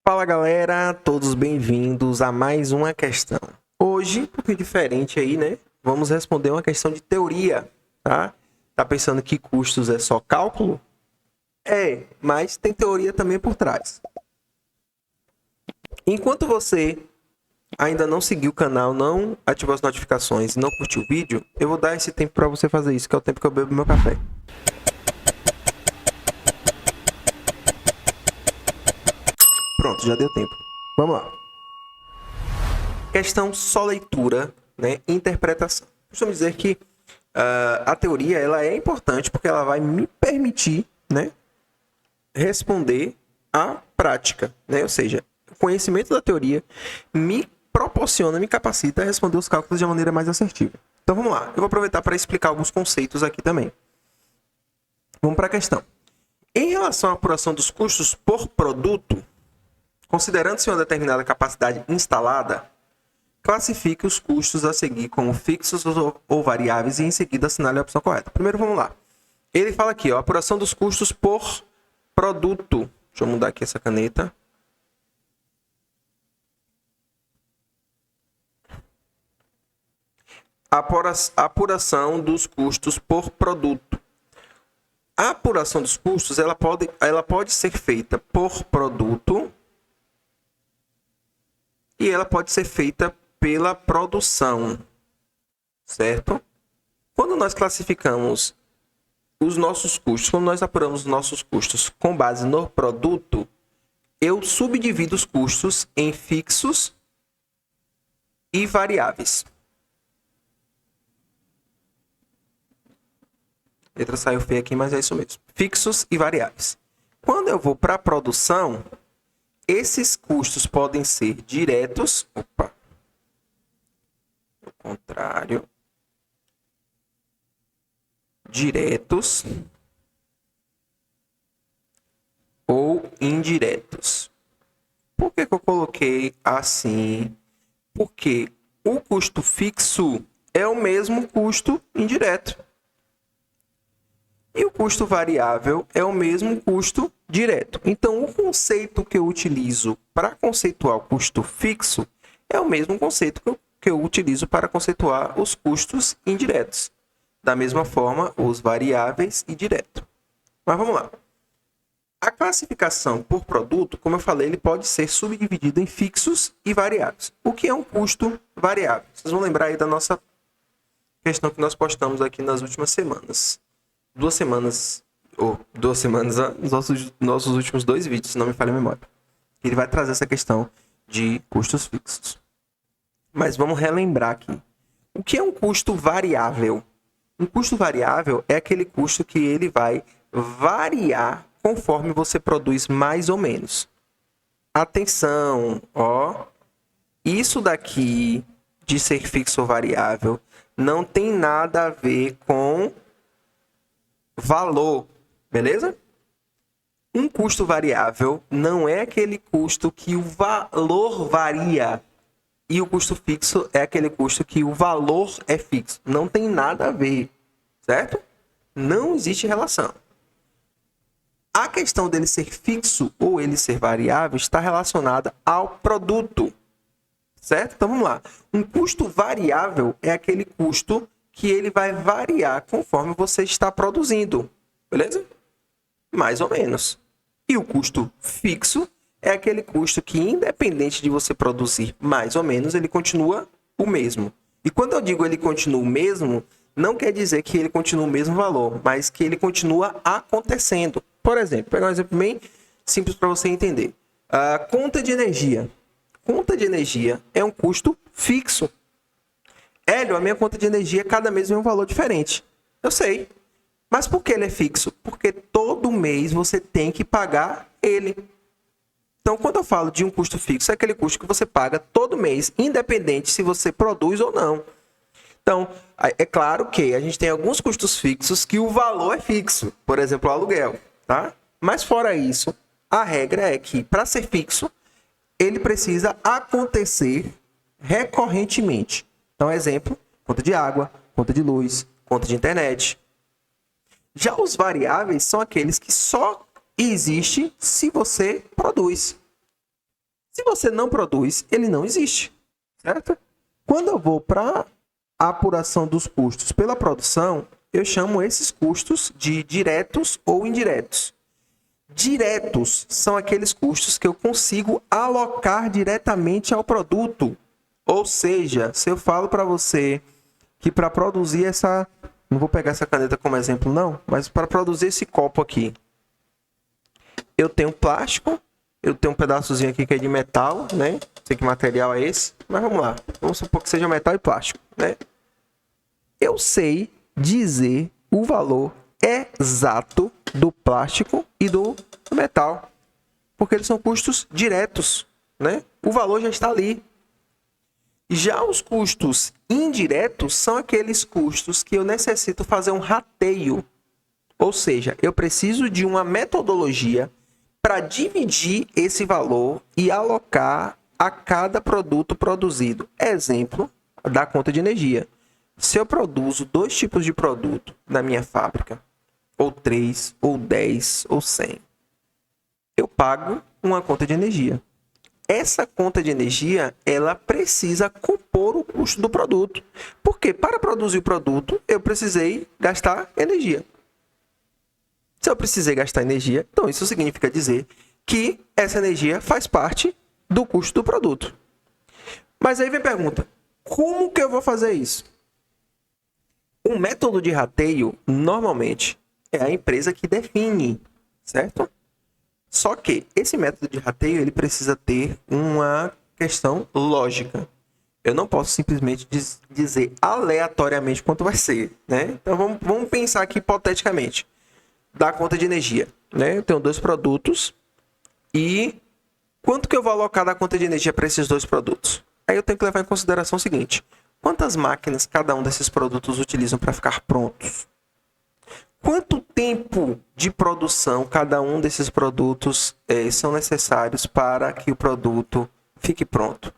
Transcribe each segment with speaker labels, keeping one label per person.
Speaker 1: Fala galera, todos bem-vindos a mais uma questão. Hoje, um pouquinho diferente aí, né? Vamos responder uma questão de teoria, tá? Tá pensando que custos é só cálculo? É, mas tem teoria também por trás. Enquanto você ainda não seguiu o canal, não ativou as notificações e não curtiu o vídeo, eu vou dar esse tempo para você fazer isso, que é o tempo que eu bebo meu café. Pronto, já deu tempo. Vamos lá. Questão só leitura, né? Interpretação. Costumo dizer que a teoria ela é importante porque ela vai me permitir, né, responder à prática, né? Ou seja, o conhecimento da teoria me proporciona, me capacita a responder os cálculos de uma maneira mais assertiva. Então vamos lá. Eu vou aproveitar para explicar alguns conceitos aqui também. Vamos para a questão. Em relação à apuração dos custos por produto, considerando-se uma determinada capacidade instalada, classifique os custos a seguir como fixos ou variáveis e em seguida assinale a opção correta. Primeiro, vamos lá. Ele fala aqui, ó, apuração dos custos por produto. Deixa eu mudar aqui essa caneta. Apuração dos custos por produto. A apuração dos custos ela pode ser feita por produto e ela pode ser feita pela produção, certo? Quando nós classificamos os nossos custos, quando nós apuramos os nossos custos com base no produto, eu subdivido os custos em fixos e variáveis. A letra saiu feia aqui, mas é isso mesmo. Fixos e variáveis. Quando eu vou para a produção, esses custos podem ser diretos. Opa! Ao contrário. Diretos ou indiretos. Por que eu coloquei assim? Porque o custo fixo é o mesmo custo indireto. E o custo variável é o mesmo custo direto. Então, o conceito que eu utilizo para conceituar o custo fixo é o mesmo conceito que eu utilizo para conceituar os custos indiretos. Da mesma forma, os variáveis e direto. Mas vamos lá. A classificação por produto, como eu falei, ele pode ser subdividido em fixos e variáveis. O que é um custo variável? Vocês vão lembrar aí da nossa questão que nós postamos aqui nas últimas semanas. 2 semanas, nossos últimos 2 vídeos, se não me falha a memória. Ele vai trazer essa questão de custos fixos. Mas vamos relembrar aqui. O que é um custo variável? Um custo variável é aquele custo que ele vai variar conforme você produz mais ou menos. Atenção, ó. Isso daqui de ser fixo ou variável não tem nada a ver com valor, beleza? Um custo variável não é aquele custo que o valor varia. E o custo fixo é aquele custo que o valor é fixo. Não tem nada a ver, certo? Não existe relação. A questão dele ser fixo ou ele ser variável está relacionada ao produto, certo? Então, vamos lá. Um custo variável é aquele custo que ele vai variar conforme você está produzindo, beleza? Mais ou menos. E o custo fixo é aquele custo que, independente de você produzir mais ou menos, ele continua o mesmo. E quando eu digo ele continua o mesmo, não quer dizer que ele continua o mesmo valor, mas que ele continua acontecendo. Por exemplo, vou pegar um exemplo bem simples para você entender. A conta de energia. Conta de energia é um custo fixo. Hélio, a minha conta de energia cada mês vem um valor diferente. Eu sei. Mas por que ele é fixo? Porque todo mês você tem que pagar ele. Então, quando eu falo de um custo fixo, é aquele custo que você paga todo mês, independente se você produz ou não. Então, é claro que a gente tem alguns custos fixos que o valor é fixo. Por exemplo, o aluguel, tá? Mas fora isso, a regra é que, para ser fixo, ele precisa acontecer recorrentemente. Então, exemplo, conta de água, conta de luz, conta de internet. Já os variáveis são aqueles que só existem se você produz. Se você não produz, ele não existe, certo? Quando eu vou para a apuração dos custos pela produção, eu chamo esses custos de diretos ou indiretos. Diretos são aqueles custos que eu consigo alocar diretamente ao produto. Ou seja, se eu falo para você que para produzir essa... Não vou pegar essa caneta como exemplo, não. Mas para produzir esse copo aqui, eu tenho plástico, eu tenho um pedaçozinho aqui que é de metal, né? Não sei que material é esse, mas vamos lá. Vamos supor que seja metal e plástico, né? Eu sei dizer o valor exato do plástico e do metal, porque eles são custos diretos, né? O valor já está ali. Já os custos indiretos são aqueles custos que eu necessito fazer um rateio, ou seja, eu preciso de uma metodologia para dividir esse valor e alocar a cada produto produzido. Exemplo da conta de energia. Se eu produzo 2 tipos de produto na minha fábrica, ou 3, ou 10, ou 100, eu pago uma conta de energia. Essa conta de energia, ela precisa compor o custo do produto. Porque para produzir o produto, eu precisei gastar energia. Se eu precisei gastar energia, então isso significa dizer que essa energia faz parte do custo do produto. Mas aí vem a pergunta, como que eu vou fazer isso? O método de rateio, normalmente, é a empresa que define, certo? Só que esse método de rateio ele precisa ter uma questão lógica. Eu não posso simplesmente dizer aleatoriamente quanto vai ser, né? Então vamos pensar aqui hipoteticamente da conta de energia, né? Eu tenho 2 produtos e quanto que eu vou alocar da conta de energia para esses 2 produtos? Aí eu tenho que levar em consideração o seguinte: quantas máquinas cada um desses produtos utilizam para ficar prontos? Quanto tempo de produção cada um desses produtos são necessários para que o produto fique pronto?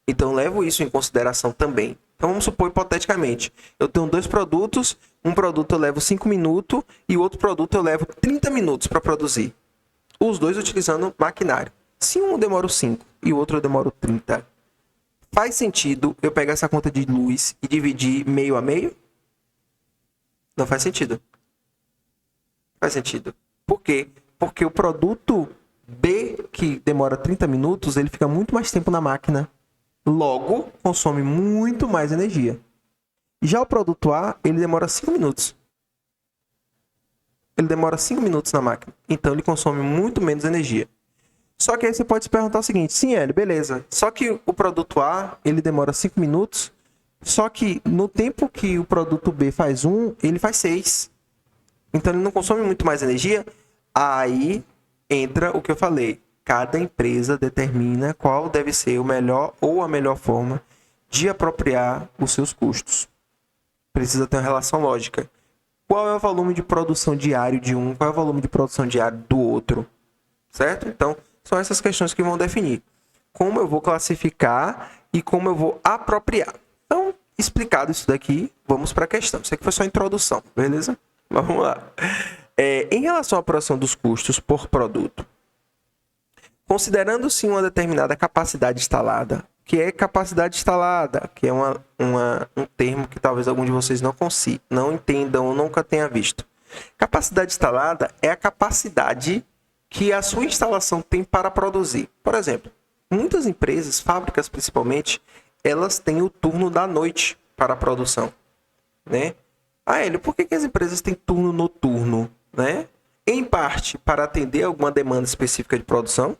Speaker 1: Então, levo isso em consideração também. Então, vamos supor, hipoteticamente, eu tenho 2 produtos, um produto eu levo 5 minutos e o outro produto eu levo 30 minutos para produzir. Os 2 utilizando maquinário. Se um eu demoro 5 e o outro eu demoro 30, faz sentido eu pegar essa conta de luz e dividir meio a meio? Não faz sentido. Faz sentido. Por quê? Porque o produto B, que demora 30 minutos, ele fica muito mais tempo na máquina. Logo, consome muito mais energia. Já o produto A, ele demora 5 minutos. Ele demora 5 minutos na máquina. Então, ele consome muito menos energia. Só que aí você pode se perguntar o seguinte: sim, Hélio, beleza. Só que o produto A, ele demora 5 minutos. Só que no tempo que o produto B faz 1, ele faz 6. Então, ele não consome muito mais energia. Aí entra o que eu falei. Cada empresa determina qual deve ser o melhor ou a melhor forma de apropriar os seus custos. Precisa ter uma relação lógica. Qual é o volume de produção diário de um? Qual é o volume de produção diário do outro? Certo? Então, são essas questões que vão definir como eu vou classificar e como eu vou apropriar. Então, explicado isso daqui, vamos para a questão. Isso aqui foi só a introdução, beleza? Vamos lá. Em relação à apuração dos custos por produto, considerando-se uma determinada capacidade instalada, que é capacidade instalada, que é um termo que talvez algum de vocês não entendam ou nunca tenha visto. Capacidade instalada é a capacidade que a sua instalação tem para produzir. Por exemplo, muitas empresas, fábricas principalmente, elas têm o turno da noite para a produção, né? Hélio, por que as empresas têm turno noturno, né? Em parte para atender alguma demanda específica de produção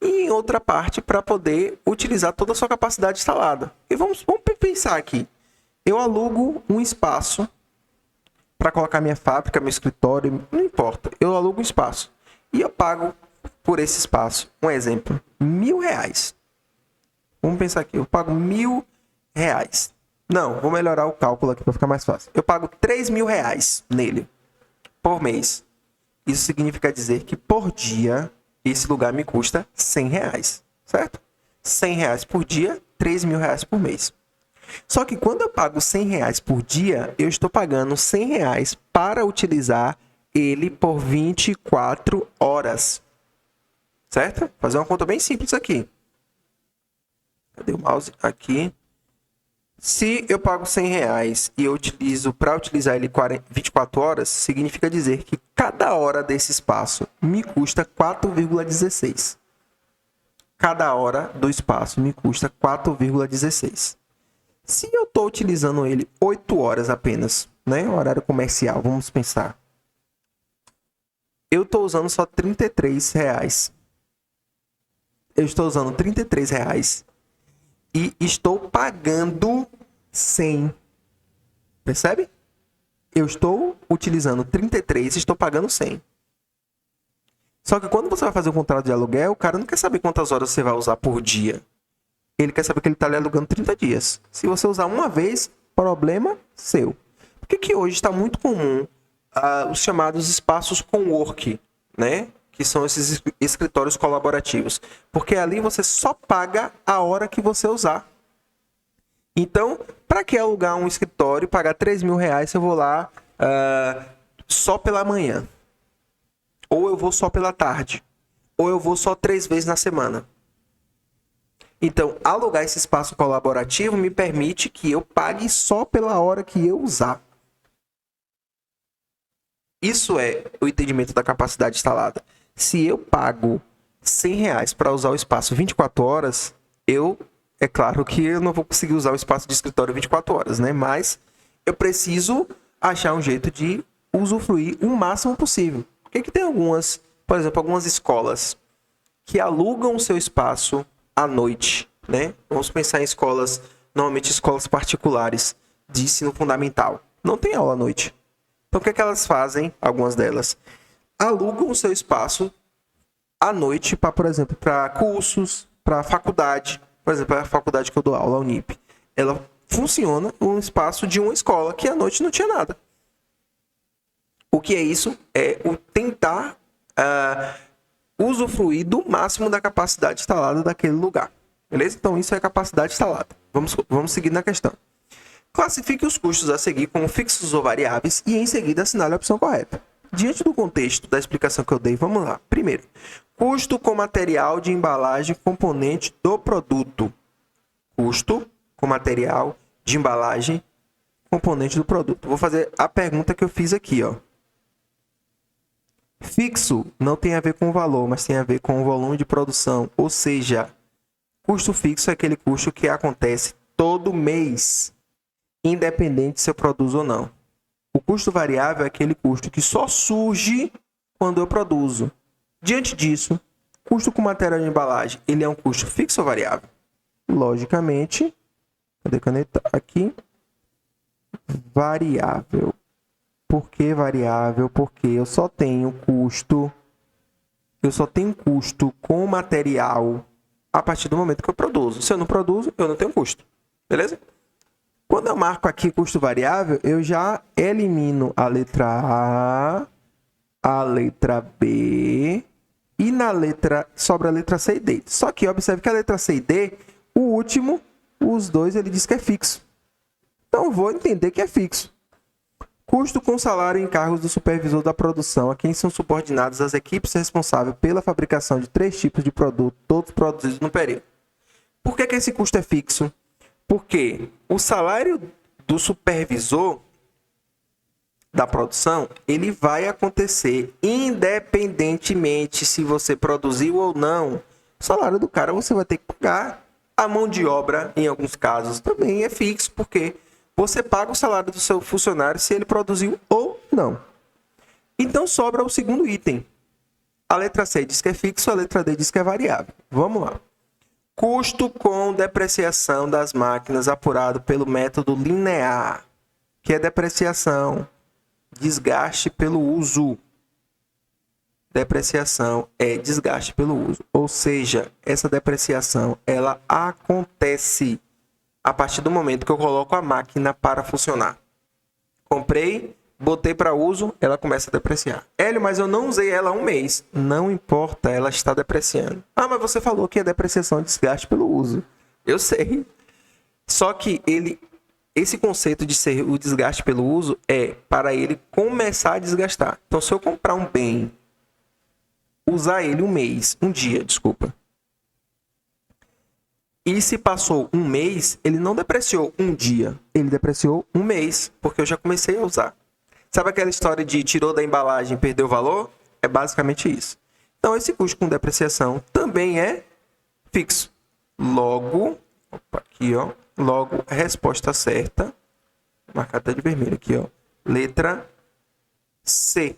Speaker 1: e em outra parte para poder utilizar toda a sua capacidade instalada. E vamos pensar aqui. Eu alugo um espaço para colocar minha fábrica, meu escritório, não importa. Eu alugo um espaço e eu pago por esse espaço, um exemplo, R$1.000. Vamos pensar aqui, eu pago R$1.000. Não, vou melhorar o cálculo aqui para ficar mais fácil. Eu pago R$3.000 nele, por mês. Isso significa dizer que por dia, esse lugar me custa R$100, certo? R$100 por dia, R$3.000 por mês. Só que quando eu pago R$100 por dia, eu estou pagando R$100 para utilizar ele por 24 horas. Certo? Fazer uma conta bem simples aqui. Cadê o mouse? Aqui. Se eu pago R$ 100 e eu utilizo, para utilizar ele 24 horas, significa dizer que cada hora desse espaço me custa 4,16. Cada hora do espaço me custa 4,16. Se eu estou utilizando ele 8 horas apenas, né? Horário comercial, vamos pensar. Eu estou usando só R$ 33. Eu estou usando R$ 33 e estou pagando 100. Percebe? Eu estou utilizando 33 e estou pagando 100. Só que quando você vai fazer um contrato de aluguel, o cara não quer saber quantas horas você vai usar por dia. Ele quer saber que ele está lhe alugando 30 dias. Se você usar uma vez, problema seu. Por que hoje está muito comum os chamados espaços cowork, né? Que são esses escritórios colaborativos? Porque ali você só paga a hora que você usar. Então, para que alugar um escritório e pagar R$ 3.000 se eu vou lá só pela manhã? Ou eu vou só pela tarde? Ou eu vou só 3 vezes na semana? Então, alugar esse espaço colaborativo me permite que eu pague só pela hora que eu usar. Isso é o entendimento da capacidade instalada. Se eu pago R$ 100 para usar o espaço 24 horas, é claro que eu não vou conseguir usar o espaço de escritório 24 horas, né? Mas eu preciso achar um jeito de usufruir o máximo possível. Por que tem algumas, por exemplo, algumas escolas que alugam o seu espaço à noite, né? Vamos pensar em escolas, normalmente escolas particulares de ensino fundamental. Não tem aula à noite. Então o que elas fazem? Algumas delas alugam o seu espaço à noite para, por exemplo, para cursos, para faculdade. Por exemplo, a faculdade que eu dou aula, a Unip, ela funciona um espaço de uma escola que à noite não tinha nada. O que é isso? É o tentar usufruir do máximo da capacidade instalada daquele lugar. Beleza? Então, isso é capacidade instalada. Vamos seguir na questão. Classifique os custos a seguir como fixos ou variáveis e, em seguida, assinale a opção correta. Diante do contexto da explicação que eu dei, vamos lá. Primeiro, custo com material de embalagem componente do produto. Custo com material de embalagem componente do produto. Vou fazer a pergunta que eu fiz aqui, ó. Fixo não tem a ver com o valor, mas tem a ver com o volume de produção. Ou seja, custo fixo é aquele custo que acontece todo mês, independente se eu produzo ou não. O custo variável é aquele custo que só surge quando eu produzo. Diante disso, custo com material de embalagem, ele é um custo fixo ou variável? Logicamente, cadê a caneta? Aqui. Variável. Por que variável? Porque eu só tenho custo com material a partir do momento que eu produzo. Se eu não produzo, eu não tenho custo. Beleza? Quando eu marco aqui custo variável, eu já elimino a letra A, a letra B e sobra a letra C e D. Só que observe que a letra C e D, o último, os dois, ele diz que é fixo. Então, eu vou entender que é fixo. Custo com salário e encargos do supervisor da produção, a quem são subordinados as equipes responsáveis pela fabricação de 3 tipos de produto, todos produzidos no período. Por que esse custo é fixo? Porque o salário do supervisor da produção, ele vai acontecer independentemente se você produziu ou não. O salário do cara você vai ter que pagar. A mão de obra, em alguns casos, também é fixo, porque você paga o salário do seu funcionário se ele produziu ou não. Então sobra o segundo item. A letra C diz que é fixo, a letra D diz que é variável. Vamos lá. Custo com depreciação das máquinas apurado pelo método linear, que é depreciação, desgaste pelo uso. Depreciação é desgaste pelo uso. Ou seja, essa depreciação ela acontece a partir do momento que eu coloco a máquina para funcionar. Comprei, botei para uso, ela começa a depreciar. Hélio, mas eu não usei ela há um mês. Não importa, ela está depreciando. Ah, mas você falou que a depreciação é desgaste pelo uso. Eu sei. Só que esse conceito de ser o desgaste pelo uso é para ele começar a desgastar. Então, se eu comprar um bem, usar ele um dia, E se passou um mês, ele não depreciou um dia, ele depreciou um mês, porque eu já comecei a usar. Sabe aquela história de tirou da embalagem e perdeu o valor? É basicamente isso. Então, esse custo com depreciação também é fixo. Logo, aqui, ó. Logo, a resposta certa, marcada de vermelho aqui, ó. Letra C.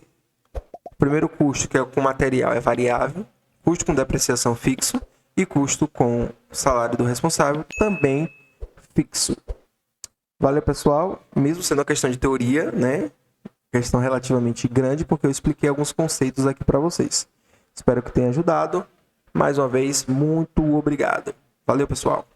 Speaker 1: O primeiro custo, que é com material, é variável. Custo com depreciação fixo. E custo com salário do responsável também fixo. Valeu, pessoal. Mesmo sendo uma questão de teoria, né? Questão relativamente grande, porque eu expliquei alguns conceitos aqui para vocês. Espero que tenha ajudado. Mais uma vez, muito obrigado. Valeu, pessoal.